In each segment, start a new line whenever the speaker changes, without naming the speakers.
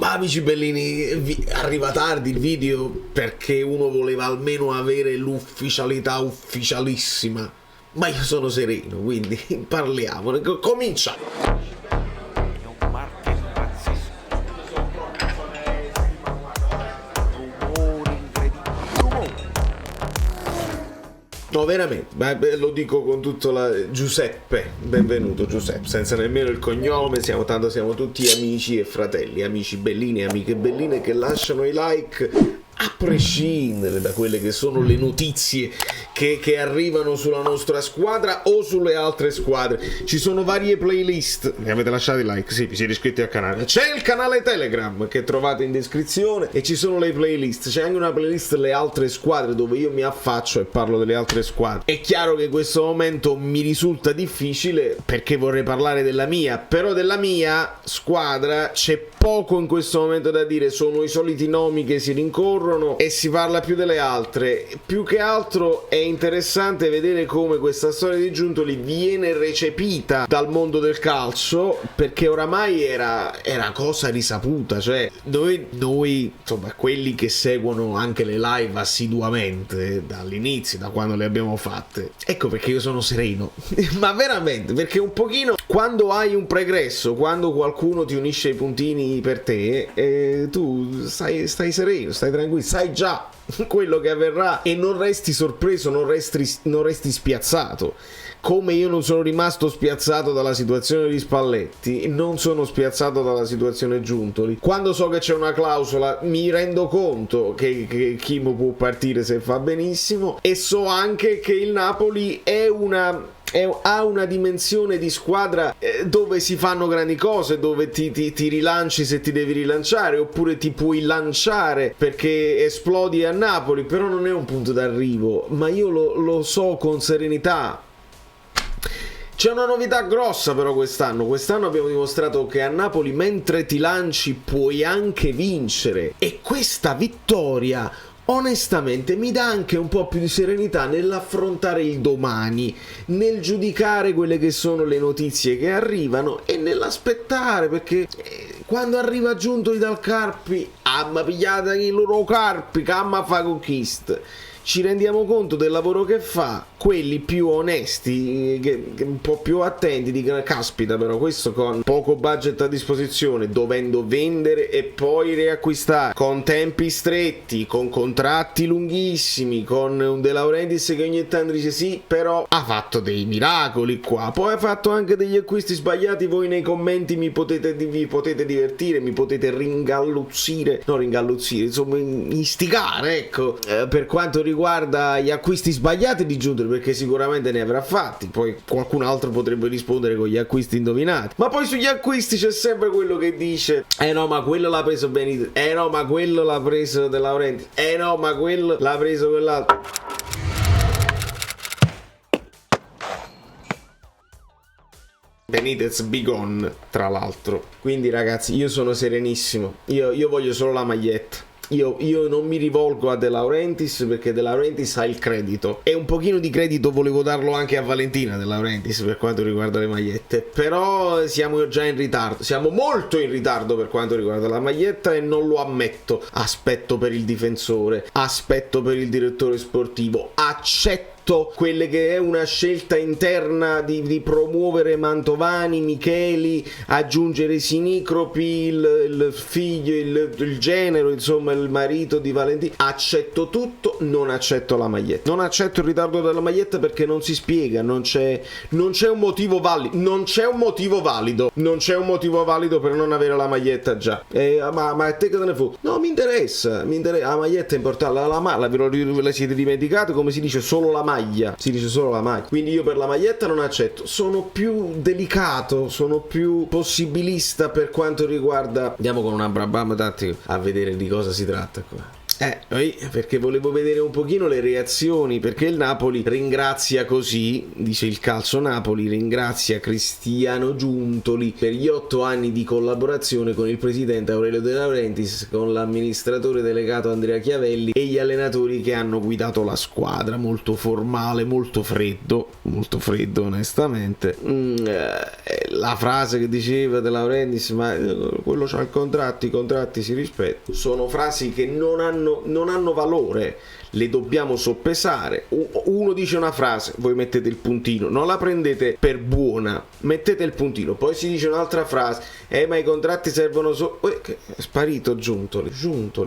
Ma amici bellini, arriva tardi il video perché uno voleva almeno avere l'ufficialità ufficialissima. Ma io sono sereno, quindi parliamo. Comincia! No, veramente, ma lo dico con tutto la... Giuseppe, benvenuto Giuseppe, senza nemmeno il cognome, siamo tutti amici e fratelli, amici bellini e amiche belline che lasciano i like a prescindere da quelle che sono le notizie che arrivano sulla nostra squadra o sulle altre squadre. Ci sono varie playlist, mi avete lasciato i like? Sì, vi siete iscritti al canale. C'è il canale Telegram che trovate in descrizione e ci sono le playlist. C'è anche una playlist delle altre squadre dove io mi affaccio e parlo delle altre squadre. È chiaro che in questo momento mi risulta difficile perché vorrei parlare della mia, però della mia squadra c'è poco in questo momento da dire, sono i soliti nomi che si rincorrono e si parla più delle altre. Più che altro è interessante vedere come questa storia di Giuntoli viene recepita dal mondo del calcio, perché oramai era cosa risaputa, cioè noi insomma quelli che seguono anche le live assiduamente dall'inizio, da quando le abbiamo fatte, ecco perché io sono sereno ma veramente, perché un pochino quando hai un pregresso, quando qualcuno ti unisce i puntini per te, tu stai sereno, stai tranquillo, sai già quello che avverrà e non resti sorpreso, non resti spiazzato. Come io non sono rimasto spiazzato dalla situazione di Spalletti, non sono spiazzato dalla situazione Giuntoli. Quando so che c'è una clausola mi rendo conto che Chimo può partire se fa benissimo, e so anche che il Napoli ha una dimensione di squadra dove si fanno grandi cose, dove ti rilanci se ti devi rilanciare, oppure ti puoi lanciare perché esplodi a Napoli, però non è un punto d'arrivo, ma io lo so con serenità. C'è una novità grossa però quest'anno abbiamo dimostrato che a Napoli mentre ti lanci puoi anche vincere, e questa vittoria onestamente mi dà anche un po' più di serenità nell'affrontare il domani, nel giudicare quelle che sono le notizie che arrivano e nell'aspettare, perché quando arriva Giuntoli dal Carpi, amma pigliata i loro Carpi, che amma fa conquiste, ci rendiamo conto del lavoro che fa. Quelli più onesti, che un po' più attenti, dicono caspita, però questo con poco budget a disposizione, dovendo vendere e poi riacquistare, con tempi stretti, con contratti lunghissimi, con un De Laurentiis che ogni tanto dice sì, però ha fatto dei miracoli qua, poi ha fatto anche degli acquisti sbagliati. Voi nei commenti vi potete divertire, mi potete insomma istigare, ecco, per quanto riguarda gli acquisti sbagliati di Giuntoli, perché sicuramente ne avrà fatti, poi qualcun altro potrebbe rispondere con gli acquisti indovinati, ma poi sugli acquisti c'è sempre quello che dice no ma quello l'ha preso Benitez, no ma quello l'ha preso De Laurentiis, no ma quello l'ha preso quell'altro. Benitez Bigon, tra l'altro. Quindi ragazzi, io sono serenissimo, io voglio solo la maglietta. Io non mi rivolgo a De Laurentiis perché De Laurentiis ha il credito, e un pochino di credito volevo darlo anche a Valentina De Laurentiis per quanto riguarda le magliette, però siamo già in ritardo, siamo molto in ritardo per quanto riguarda la maglietta e non lo ammetto. Aspetto per il difensore, aspetto per il direttore sportivo, accetto quelle che è una scelta interna di promuovere Mantovani, Micheli, aggiungere Sinicropi, il figlio, il genero, insomma il marito di Valentino. Accetto tutto, non accetto la maglietta, non accetto il ritardo della maglietta perché non si spiega, non c'è un motivo valido, non c'è un motivo valido per non avere la maglietta già. Ma a te che te ne fu? No, mi interessa, la maglietta è importante, ve la siete dimenticate come si dice solo la maglia. Si dice solo la maglia. Quindi io per la maglietta non accetto. Sono più delicato, sono più possibilista per quanto riguarda. Andiamo con una brabam tattica a vedere di cosa si tratta qua. Perché volevo vedere un pochino le reazioni, perché il Napoli ringrazia così, dice il Calcio Napoli, ringrazia Cristiano Giuntoli per gli 8 anni di collaborazione con il presidente Aurelio De Laurentiis, con l'amministratore delegato Andrea Chiavelli e gli allenatori che hanno guidato la squadra. Molto formale, molto freddo onestamente. La frase che diceva De Laurentiis, ma quello c'ha i contratti si rispettano, sono frasi che non hanno valore, le dobbiamo soppesare. Uno dice una frase, voi mettete il puntino, non la prendete per buona, mettete il puntino. Poi si dice un'altra frase, ma i contratti servono solo... È sparito Giuntoli,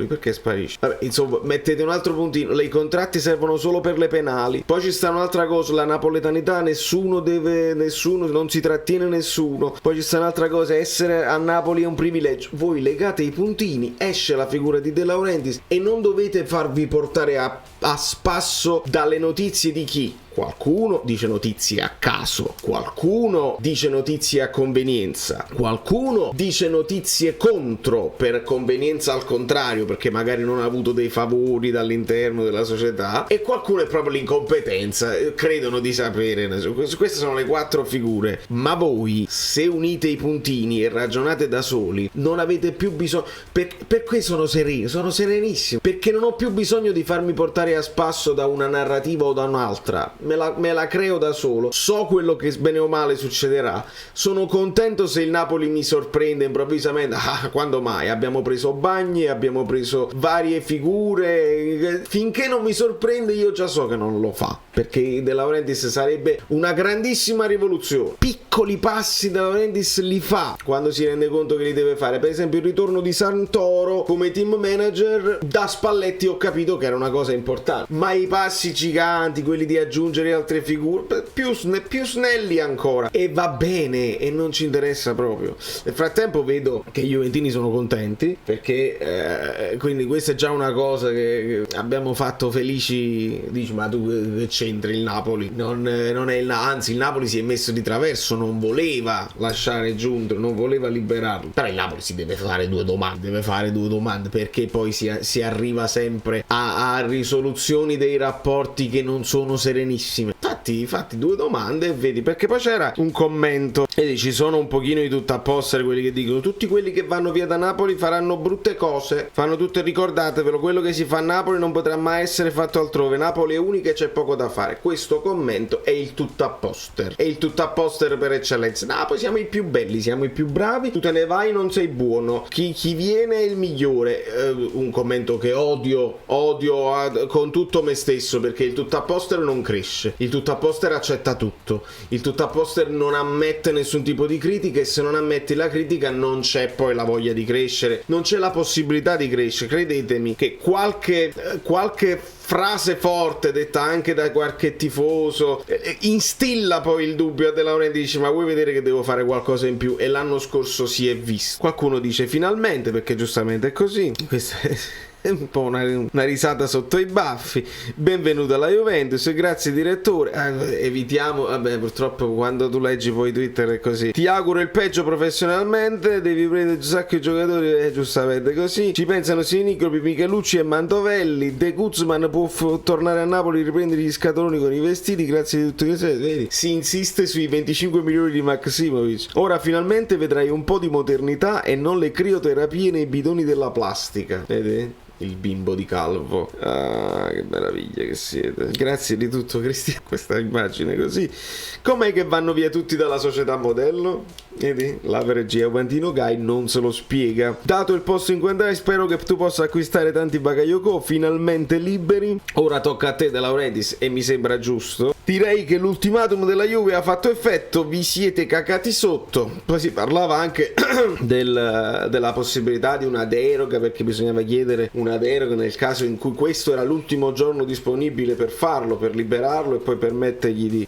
perché sparisce? Vabbè, insomma, mettete un altro puntino, i contratti servono solo per le penali. Poi ci sta un'altra cosa, la napoletanità, nessuno, non si trattiene nessuno. Poi ci sta un'altra cosa, essere a Napoli è un privilegio. Voi legate i puntini, esce la figura di De Laurentiis e non dovete farvi portare a spasso dalle notizie di chi? Qualcuno dice notizie a caso, qualcuno dice notizie a convenienza, qualcuno dice notizie contro per convenienza al contrario, perché magari non ha avuto dei favori dall'interno della società, e qualcuno è proprio l'incompetenza, credono di sapere. Queste sono le 4 figure, ma voi, se unite i puntini e ragionate da soli, non avete più bisogno. Per questo sono serenissimo, perché non ho più bisogno di farmi portare a spasso da una narrativa o da un'altra. Me la creo da solo, so quello che bene o male succederà, sono contento se il Napoli mi sorprende improvvisamente. Quando mai? Abbiamo preso Bagni, abbiamo preso varie figure, finché non mi sorprende io già so che non lo fa, perché De Laurentiis sarebbe una grandissima rivoluzione. Piccoli passi De Laurentiis li fa quando si rende conto che li deve fare. Per esempio il ritorno di Santoro come team manager, da Spalletti ho capito che era una cosa importante, ma i passi giganti, quelli di aggiungere altre figure, più snelli ancora, e va bene, e non ci interessa proprio. Nel frattempo vedo che i juventini sono contenti, perché quindi questa è già una cosa che abbiamo fatto felici. Dici, ma tu che c'entri il Napoli? Non è anzi, il Napoli si è messo di traverso, non voleva lasciare Giuntoli, non voleva liberarlo. Però il Napoli si deve fare due domande, perché poi si arriva sempre a risoluzioni dei rapporti che non sono serenissime. Fatti 2 domande e vedi, perché poi c'era un commento e ci sono un pochino di tuttaposteri quelli che dicono tutti quelli che vanno via da Napoli faranno brutte cose, fanno tutte, ricordatevelo, quello che si fa a Napoli non potrà mai essere fatto altrove, Napoli è unica e c'è poco da fare. Questo commento è il tuttapposter, per eccellenza. Napoli siamo i più belli, siamo i più bravi, tu te ne vai, non sei buono, chi viene è il migliore. Un commento che odio con tutto me stesso, perché il tuttapposter non cresce, il tuttapposter accetta tutto, il tuttapposter non ammette nessun tipo di critica, e se non ammetti la critica non c'è poi la voglia di crescere, non c'è la possibilità di crescere. Credetemi che qualche frase forte detta anche da qualche tifoso instilla poi il dubbio a De Laurentiis, dice ma vuoi vedere che devo fare qualcosa in più, e l'anno scorso si è visto. Qualcuno dice finalmente, perché giustamente è così. Questa è un po' una risata sotto i baffi. Benvenuto alla Juventus, grazie direttore. Evitiamo, vabbè, purtroppo quando tu leggi poi Twitter è così. Ti auguro il peggio professionalmente, devi prendere un sacco di giocatori, giustamente così. Ci pensano Sinicropi, Michelucci e Mantovelli. De Guzman può tornare a Napoli, riprendere gli scatoloni con i vestiti, grazie di tutto. Vedi? Si insiste sui 25 milioni di Maksimovic. Ora finalmente vedrai un po' di modernità e non le crioterapie nei bidoni della plastica. Vedi? Il bimbo di Calvo. Che meraviglia che siete. Grazie di tutto Cristiano. Questa immagine così. Com'è che vanno via tutti dalla società modello? Vedi? L'average Juventino Guy non se lo spiega. Dato il posto in Quandai, spero che tu possa acquistare tanti Bakayoko, finalmente liberi. Ora tocca a te De Laurentiis, e mi sembra giusto. Direi che l'ultimatum della Juve ha fatto effetto, vi siete cacati sotto. Poi si parlava anche della possibilità di una deroga, perché bisognava chiedere una deroga nel caso in cui questo era l'ultimo giorno disponibile per farlo, per liberarlo e poi permettergli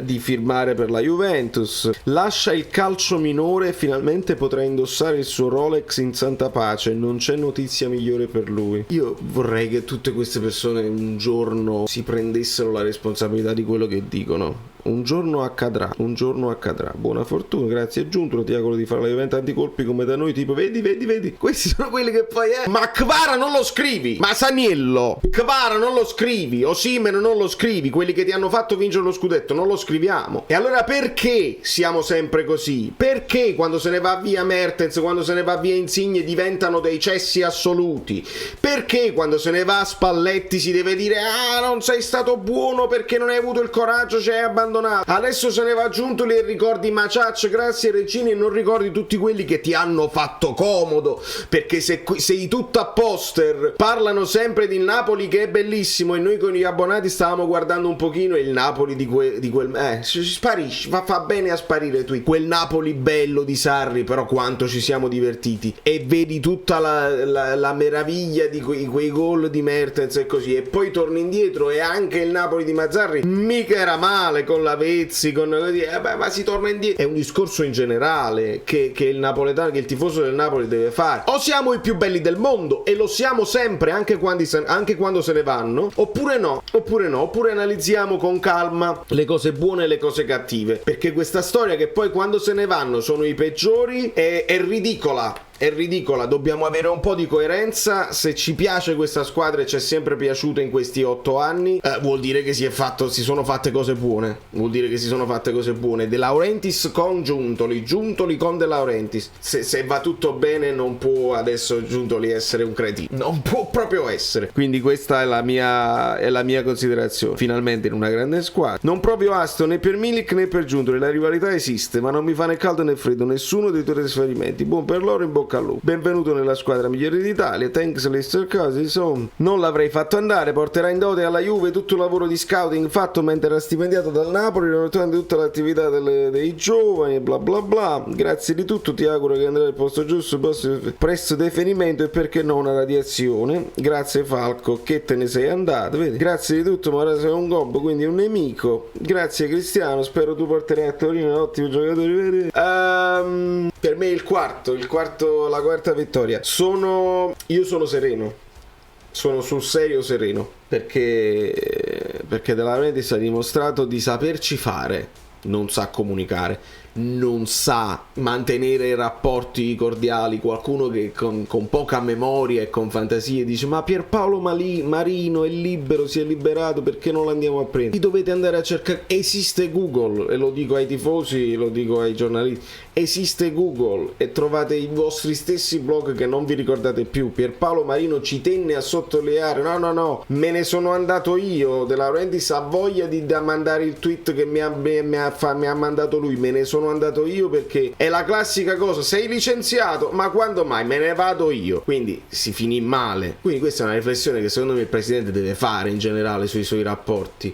di firmare per la Juventus. Lascia il calcio minore e finalmente potrà indossare il suo Rolex in santa pace, non c'è notizia migliore per lui. Io vorrei che tutte queste persone un giorno si prendessero la responsabilità di quello che dicono. un giorno accadrà, un giorno accadrà. Buona fortuna, grazie Giuntoli, ti auguro di fare la Juventus anticolpi come da noi, tipo vedi, questi sono quelli che poi ma Kvara non lo scrivi, ma Saniello, Kvara non lo scrivi, Osimhen non lo scrivi, quelli che ti hanno fatto vincere lo scudetto non lo scriviamo. E allora perché siamo sempre così? Perché quando se ne va via Mertens, quando se ne va via Insigne diventano dei cessi assoluti? Perché quando se ne va Spalletti si deve dire non sei stato buono perché non hai avuto il coraggio, ci hai abbandonato? Adesso se ne va Giuntoli e ricordi Maciaccio, grazie Regini, e non ricordi tutti quelli che ti hanno fatto comodo, perché se sei tutto a poster parlano sempre di Napoli che è bellissimo e noi con gli abbonati stavamo guardando un pochino il Napoli di quel sparisci, fa bene a sparire tu, quel Napoli bello di Sarri, però quanto ci siamo divertiti, e vedi tutta la meraviglia di quei gol di Mertens e così, e poi torni indietro e anche il Napoli di Mazzarri mica era male con Lavezzi, con così, ma si torna indietro. È un discorso in generale che il napoletano, che il tifoso del Napoli deve fare. O siamo i più belli del mondo e lo siamo sempre anche quando se ne vanno, oppure no, oppure analizziamo con calma le cose buone e le cose cattive, perché questa storia che poi quando se ne vanno sono i peggiori è ridicola. È ridicola, dobbiamo avere un po' di coerenza. Se ci piace questa squadra e ci è sempre piaciuta in questi 8 anni, vuol dire che si sono fatte cose buone. Vuol dire che si sono fatte cose buone. De Laurentiis con Giuntoli con De Laurentiis. Se va tutto bene non può adesso Giuntoli essere un cretino. Non può proprio essere. Quindi questa è la mia considerazione. Finalmente in una grande squadra. Non proprio asto né per Milik né per Giuntoli. La rivalità esiste, ma non mi fa né caldo né freddo nessuno dei tuoi trasferimenti. Buon per loro, in bocca. Benvenuto nella squadra migliore d'Italia. Thanks Leicester Cousins. Non l'avrei fatto andare, porterà in dote alla Juve tutto il lavoro di scouting fatto mentre era stipendiato dal Napoli, nonostante tutta l'attività dei giovani, bla bla bla. Grazie di tutto, ti auguro che andrai al posto giusto presto definimento e perché no una radiazione. Grazie Falco, che te ne sei andato, vedi? Grazie di tutto, ma ora sei un gobbo, quindi un nemico. Grazie Cristiano, spero tu porterai a Torino un ottimo giocatore. Per me la quarta vittoria. Io sono sereno. Sono sul serio sereno. Perché De Laurentiis ha dimostrato di saperci fare. Non sa comunicare. Non sa mantenere rapporti cordiali. Qualcuno che con poca memoria e con fantasie dice: ma Pierpaolo Marino è libero, si è liberato, perché non lo andiamo a prendere? Dovete andare a cercare. Esiste Google, e lo dico ai tifosi, lo dico ai giornalisti, esiste Google e trovate i vostri stessi blog che non vi ricordate più. Pierpaolo Marino ci tenne a sottolineare: no, me ne sono andato io. De Laurentiis ha voglia di mandare il tweet che mi ha mandato lui. Me ne sono andato io, perché è la classica cosa: sei licenziato, ma quando mai? Me ne vado io. Quindi si finì male. Quindi questa è una riflessione che secondo me il presidente deve fare in generale sui suoi rapporti.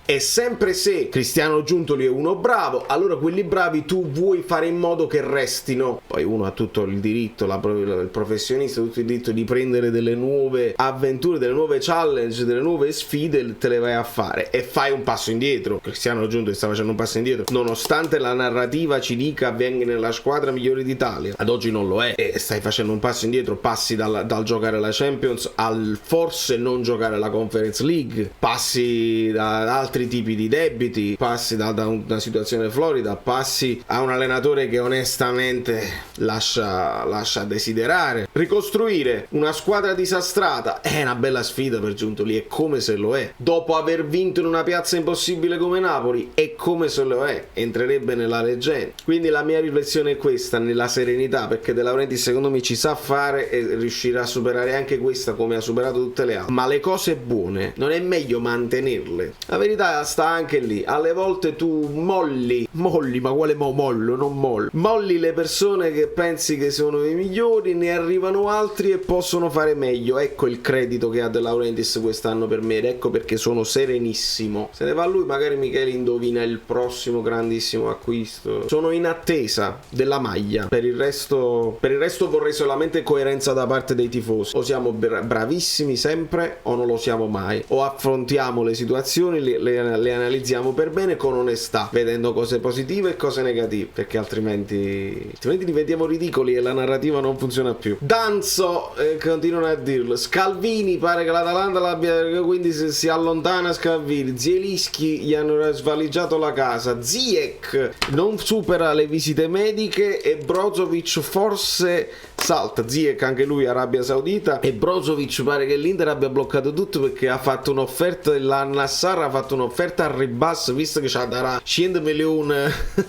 E sempre se Cristiano Giuntoli è uno bravo, allora quelli bravi tu vuoi fare in modo che restino. Poi uno ha tutto il diritto, il professionista ha tutto il diritto di prendere delle nuove avventure, delle nuove challenge, delle nuove sfide, te le vai a fare e fai un passo indietro. Cristiano Giuntoli sta facendo un passo indietro, nonostante la narrativa ci dica avvenga nella squadra migliore d'Italia. Ad oggi non lo è, e stai facendo un passo indietro. Passi dal giocare la Champions al forse non giocare la Conference League, passi da altri tipi di debiti, passi da una situazione florida, passi a un allenatore che onestamente lascia desiderare. Ricostruire una squadra disastrata è una bella sfida per Giuntoli, è come se lo è. Dopo aver vinto in una piazza impossibile come Napoli, è come se lo è, entrerebbe nella leggenda. Quindi la mia riflessione è questa, nella serenità, perché De Laurentiis secondo me ci sa fare e riuscirà a superare anche questa come ha superato tutte le altre. Ma le cose buone non è meglio mantenerle? La verità sta anche lì. Alle volte tu molli, ma quale mollo? Non molli le persone che pensi che sono i migliori, ne arrivano altri e possono fare meglio. Ecco il credito che ha De Laurentiis quest'anno per me, ed ecco perché sono serenissimo. Se ne va lui, magari Michele indovina il prossimo grandissimo acquisto. Sono in attesa della maglia. Per il resto vorrei solamente coerenza da parte dei tifosi. O siamo bravissimi sempre o non lo siamo mai, o affrontiamo le situazioni, le le analizziamo per bene con onestà, vedendo cose positive e cose negative, perché altrimenti diventiamo ridicoli e la narrativa non funziona più. Danzo, continuano a dirlo, Scalvini pare che l'Atalanta l'abbia, quindi si allontana Scalvini, Zielinski gli hanno svaligiato la casa, Ziyech non supera le visite mediche e Brozovic forse salta. Ziyech anche lui Arabia Saudita, e Brozovic pare che l'Inter abbia bloccato tutto perché ha fatto un'offerta, la Nassar ha fatto un'offerta al ribasso, visto che ci darà 100 milioni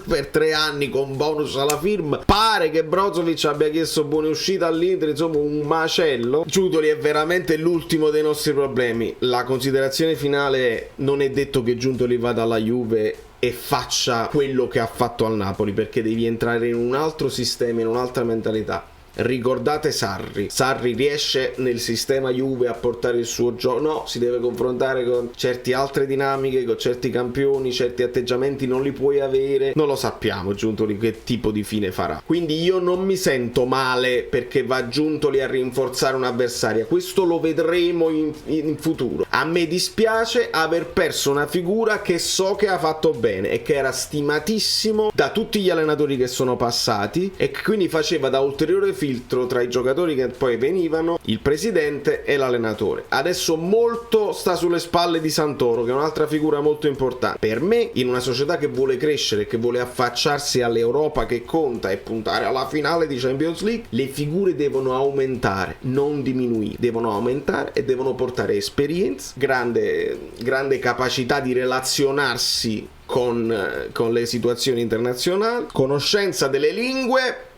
per 3 anni con bonus alla firma. Pare che Brozovic abbia chiesto buone uscite all'Inter, insomma un macello. Giuntoli è veramente l'ultimo dei nostri problemi. La considerazione finale è: non è detto che Giuntoli vada alla Juve e faccia quello che ha fatto al Napoli, perché devi entrare in un altro sistema, in un'altra mentalità. Ricordate Sarri riesce nel sistema Juve a portare il suo gioco? No, si deve confrontare con certe altre dinamiche, con certi campioni, certi atteggiamenti non li puoi avere, non lo sappiamo Giuntoli che tipo di fine farà. Quindi io non mi sento male perché va Giuntoli a rinforzare un'avversaria, questo lo vedremo in futuro. A me dispiace aver perso una figura che so che ha fatto bene e che era stimatissimo da tutti gli allenatori che sono passati, e che quindi faceva da ulteriore filtro tra i giocatori che poi venivano, il presidente e l'allenatore. Adesso molto sta sulle spalle di Santoro, che è un'altra figura molto importante. Per me, in una società che vuole crescere, che vuole affacciarsi all'Europa che conta e puntare alla finale di Champions League, le figure devono aumentare, non diminuire. Devono aumentare e devono portare esperienza, grande capacità di relazionarsi con le situazioni internazionali, conoscenza delle lingue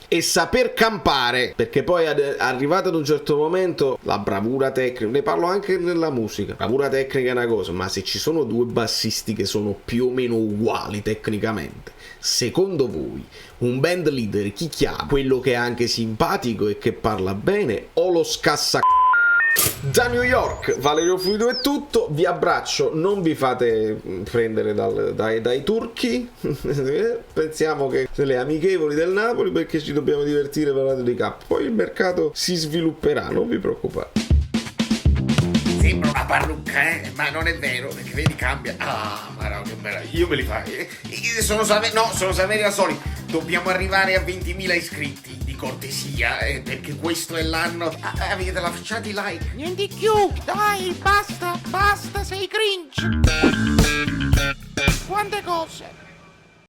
e saper campare, perché poi arrivato ad un certo momento la bravura tecnica, ne parlo anche nella musica, bravura tecnica è una cosa, ma se ci sono due bassisti che sono più o meno uguali tecnicamente, secondo voi un band leader chi chiama? Quello che è anche simpatico e che parla bene, o lo scassa? Da New York, Valerio Fluido è tutto, vi abbraccio, non vi fate prendere dai turchi, pensiamo che le amichevoli del Napoli, perché ci dobbiamo divertire parlando di campo, poi il mercato si svilupperà, non vi preoccupate.
Sembra una parrucca, ma non è vero, perché vedi cambia. Ah, ma no, che bella, io me li fai. Sono Saveri da soli. Dobbiamo arrivare a 20.000 iscritti, di cortesia, perché questo è l'anno. Avete lasciato i like?
Niente più, dai, basta, sei cringe. Quante cose.